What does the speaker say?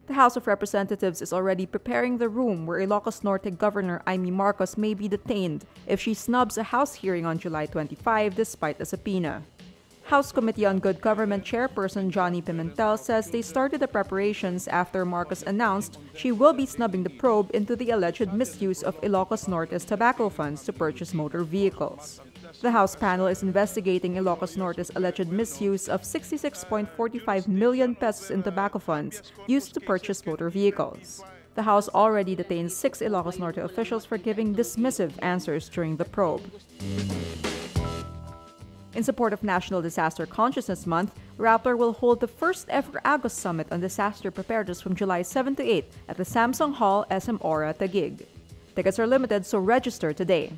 The House of Representatives is already preparing the room where ILOCOS Norte Governor Imee Marcos may be detained if she snubs a House hearing on July 25 despite a subpoena. House Committee on Good Government Chairperson Johnny Pimentel says they started the preparations after Marcos announced she will be snubbing the probe into the alleged misuse of ILOCOS Norte's tobacco funds to purchase motor vehicles. The House panel is investigating ILOCOS Norte's alleged misuse of 66.45 million pesos in tobacco funds used to purchase motor vehicles. The House already detained 6 ILOCOS Norte officials for giving dismissive answers during the probe. In support of National Disaster Consciousness Month, Rappler will hold the first ever Agos Summit on Disaster Preparedness from July 7 to 8 at the Samsung Hall, SM Aura, Taguig. Tickets are limited, so register today.